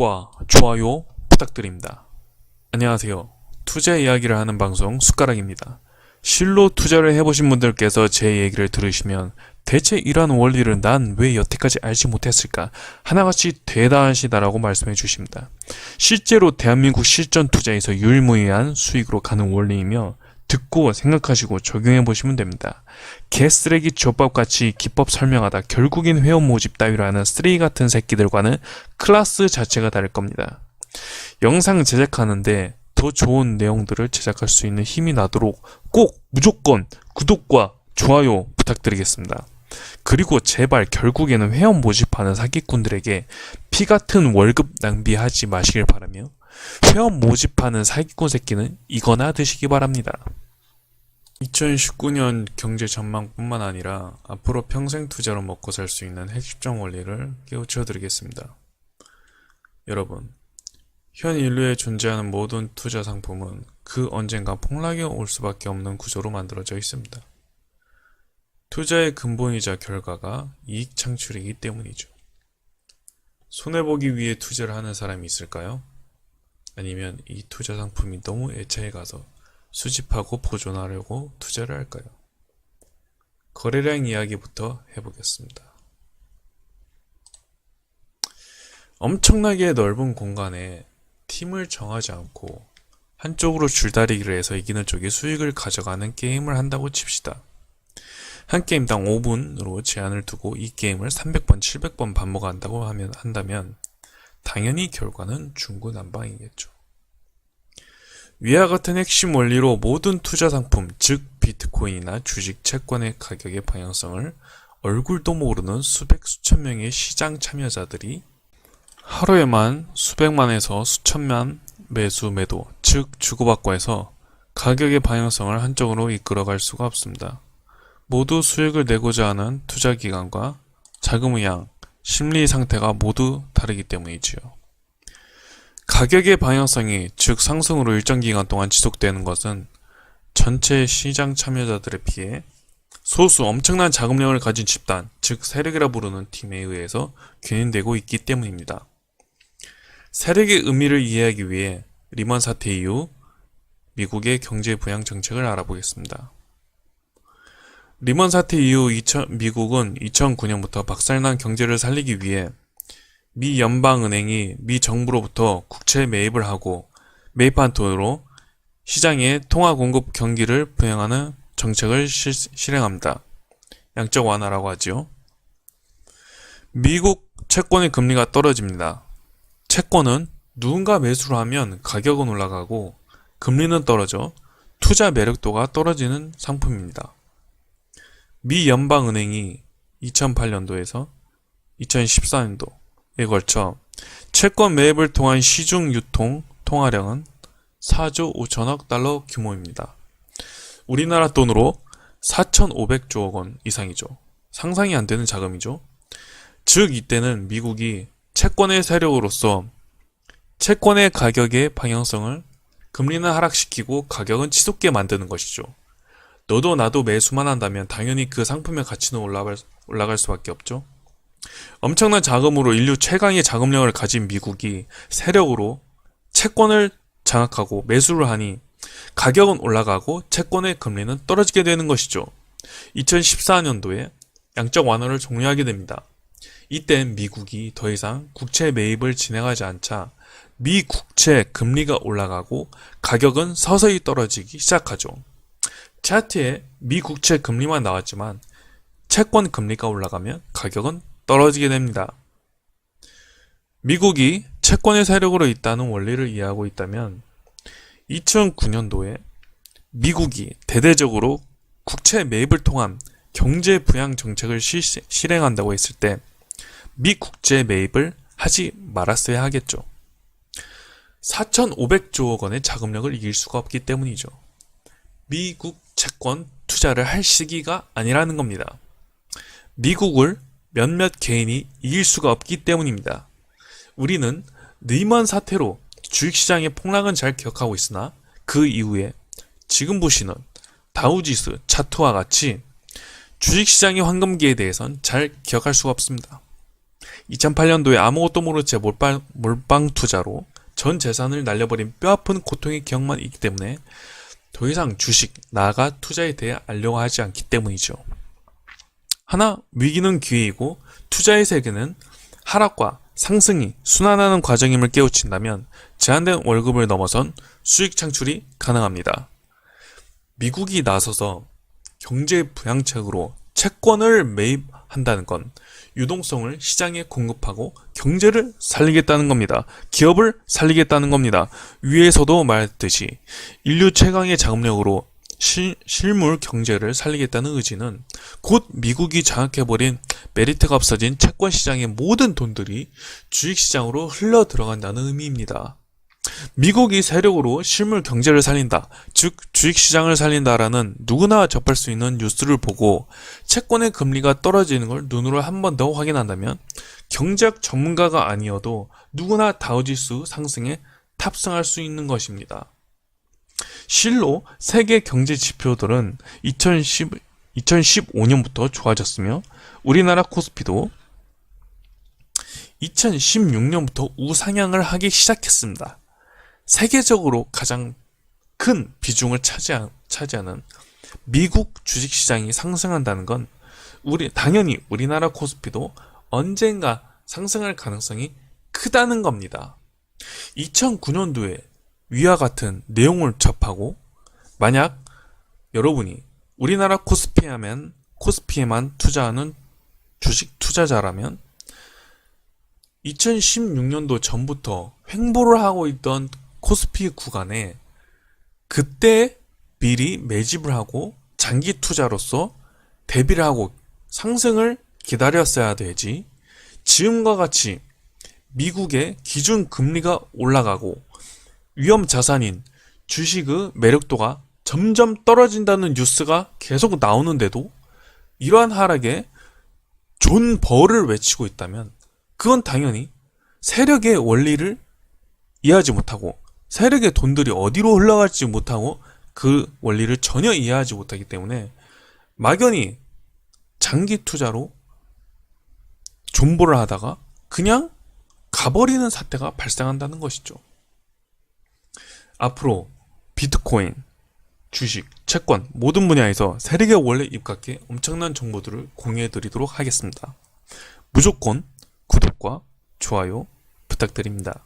구독과 좋아요 부탁드립니다. 안녕하세요. 투자 이야기를 하는 방송 숟가락입니다. 실로 투자를 해보신 분들께서 제 얘기를 들으시면 대체 이러한 원리를 난 왜 여태까지 알지 못했을까 하나같이 대단하시다라고 말씀해 주십니다. 실제로 대한민국 실전 투자에서 유일무이한 수익으로 가는 원리이며 듣고 생각하시고 적용해 보시면 됩니다. 개쓰레기 족밥같이 기법 설명하다 결국엔 회원 모집 따위로 하는 쓰레기 같은 새끼들과는 클래스 자체가 다를 겁니다. 영상 제작하는데 더 좋은 내용들을 제작할 수 있는 힘이 나도록 꼭 무조건 구독과 좋아요 부탁드리겠습니다. 그리고 제발 결국에는 회원 모집하는 사기꾼들에게 피 같은 월급 낭비하지 마시길 바라며 회원 모집하는 사기꾼 새끼는 이거나 드시기 바랍니다. 2019년 경제 전망뿐만 아니라 앞으로 평생 투자로 먹고 살 수 있는 핵심적 원리를 깨우쳐 드리겠습니다. 여러분, 현 인류에 존재하는 모든 투자 상품은 그 언젠가 폭락이 올 수밖에 없는 구조로 만들어져 있습니다. 투자의 근본이자 결과가 이익 창출이기 때문이죠. 손해보기 위해 투자를 하는 사람이 있을까요? 아니면 이 투자 상품이 너무 애착해 가서 수집하고 보존하려고 투자를 할까요? 거래량 이야기부터 해보겠습니다. 엄청나게 넓은 공간에 팀을 정하지 않고 한쪽으로 줄다리기를 해서 이기는 쪽이 수익을 가져가는 게임을 한다고 칩시다. 한 게임당 5분으로 제한을 두고 이 게임을 300번, 700번 반복한다고 한다면 당연히 결과는 중구난방이겠죠. 위와 같은 핵심 원리로 모든 투자 상품, 즉 비트코인이나 주식, 채권의 가격의 방향성을 얼굴도 모르는 수백, 수천 명의 시장 참여자들이 하루에만 수백만에서 수천만 매수, 매도, 즉 주고받고 해서 가격의 방향성을 한쪽으로 이끌어갈 수가 없습니다. 모두 수익을 내고자 하는 투자 기간과 자금의 양, 심리 상태가 모두 다르기 때문이지요. 가격의 방향성이 즉 상승으로 일정 기간 동안 지속되는 것은 전체 시장 참여자들에 비해 소수 엄청난 자금량을 가진 집단, 즉 세력이라 부르는 팀에 의해서 견인되고 있기 때문입니다. 세력의 의미를 이해하기 위해 리먼 사태 이후 미국의 경제 부양 정책을 알아보겠습니다. 리먼 사태 이후 미국은 2009년부터 박살난 경제를 살리기 위해 미 연방은행이 미 정부로부터 국채 매입을 하고 매입한 돈으로 시장의 통화 공급 경기를 부양하는 정책을 실행합니다. 양적 완화라고 하지요. 미국 채권의 금리가 떨어집니다. 채권은 누군가 매수를 하면 가격은 올라가고 금리는 떨어져 투자 매력도가 떨어지는 상품입니다. 미 연방은행이 2008년도에서 2014년도에 걸쳐 채권 매입을 통한 시중 유통 통화량은 4조 5천억 달러 규모입니다. 우리나라 돈으로 4,500조억 원 이상이죠. 상상이 안 되는 자금이죠. 즉 이때는 미국이 채권의 세력으로서 채권의 가격의 방향성을 금리는 하락시키고 가격은 치솟게 만드는 것이죠. 너도 나도 매수만 한다면 당연히 그 상품의 가치는 올라갈 수밖에 없죠. 엄청난 자금으로 인류 최강의 자금량을 가진 미국이 세력으로 채권을 장악하고 매수를 하니 가격은 올라가고 채권의 금리는 떨어지게 되는 것이죠. 2014년도에 양적 완화를 종료하게 됩니다. 이때 미국이 더 이상 국채 매입을 진행하지 않자 미 국채 금리가 올라가고 가격은 서서히 떨어지기 시작하죠. 차트에 미 국채 금리만 나왔지만 채권 금리가 올라가면 가격은 떨어지게 됩니다. 미국이 채권의 세력으로 있다는 원리를 이해하고 있다면 2009년도에 미국이 대대적으로 국채 매입을 통한 경제 부양 정책을 실행한다고 했을 때 미 국채 매입을 하지 말았어야 하겠죠. 4,500조억 원의 자금력을 이길 수가 없기 때문이죠. 미국 채권 투자를 할 시기가 아니라는 겁니다. 미국을 몇몇 개인이 이길 수가 없기 때문입니다. 우리는 리먼 사태로 주식시장의 폭락은 잘 기억하고 있으나 그 이후에 지금 보시는 다우지수 차트와 같이 주식시장의 황금기에 대해선 잘 기억할 수가 없습니다. 2008년도에 아무것도 모른 채 몰빵 투자로 전 재산을 날려버린 뼈아픈 고통의 기억만 있기 때문에 더 이상 주식, 나아가 투자에 대해 알려고 하지 않기 때문이죠. 하나, 위기는 기회이고 투자의 세계는 하락과 상승이 순환하는 과정임을 깨우친다면 제한된 월급을 넘어선 수익 창출이 가능합니다. 미국이 나서서 경제 부양책으로 채권을 매입한다는 건 유동성을 시장에 공급하고 경제를 살리겠다는 겁니다. 기업을 살리겠다는 겁니다. 위에서도 말했듯이 인류 최강의 자금력으로 실물 경제를 살리겠다는 의지는 곧 미국이 장악해버린 메리트가 없어진 채권 시장의 모든 돈들이 주식시장으로 흘러 들어간다는 의미입니다. 미국이 세력으로 실물 경제를 살린다, 즉 주식시장을 살린다라는 누구나 접할 수 있는 뉴스를 보고 채권의 금리가 떨어지는 걸 눈으로 한 번 더 확인한다면 경제학 전문가가 아니어도 누구나 다우지수 상승에 탑승할 수 있는 것입니다. 실로 세계 경제 지표들은 2015년부터 좋아졌으며 우리나라 코스피도 2016년부터 우상향을 하기 시작했습니다. 세계적으로 가장 큰 비중을 차지하는 미국 주식시장이 상승한다는 건 당연히 우리나라 코스피도 언젠가 상승할 가능성이 크다는 겁니다. 2009년도에 위와 같은 내용을 접하고 만약 여러분이 우리나라 코스피에만 투자하는 주식 투자자라면 2016년도 전부터 횡보를 하고 있던 코스피 구간에 그때 미리 매집을 하고 장기 투자로서 대비를 하고 상승을 기다렸어야 되지, 지금과 같이 미국의 기준 금리가 올라가고 위험 자산인 주식의 매력도가 점점 떨어진다는 뉴스가 계속 나오는데도 이러한 하락에 존 버를 외치고 있다면 그건 당연히 세력의 원리를 이해하지 못하고 세력의 돈들이 어디로 흘러갈지 못하고 그 원리를 전혀 이해하지 못하기 때문에 막연히 장기 투자로 존버를 하다가 그냥 가버리는 사태가 발생한다는 것이죠. 앞으로 비트코인, 주식, 채권 모든 분야에서 세력의 원리에 입각해 엄청난 정보들을 공유해드리도록 하겠습니다. 무조건 구독과 좋아요 부탁드립니다.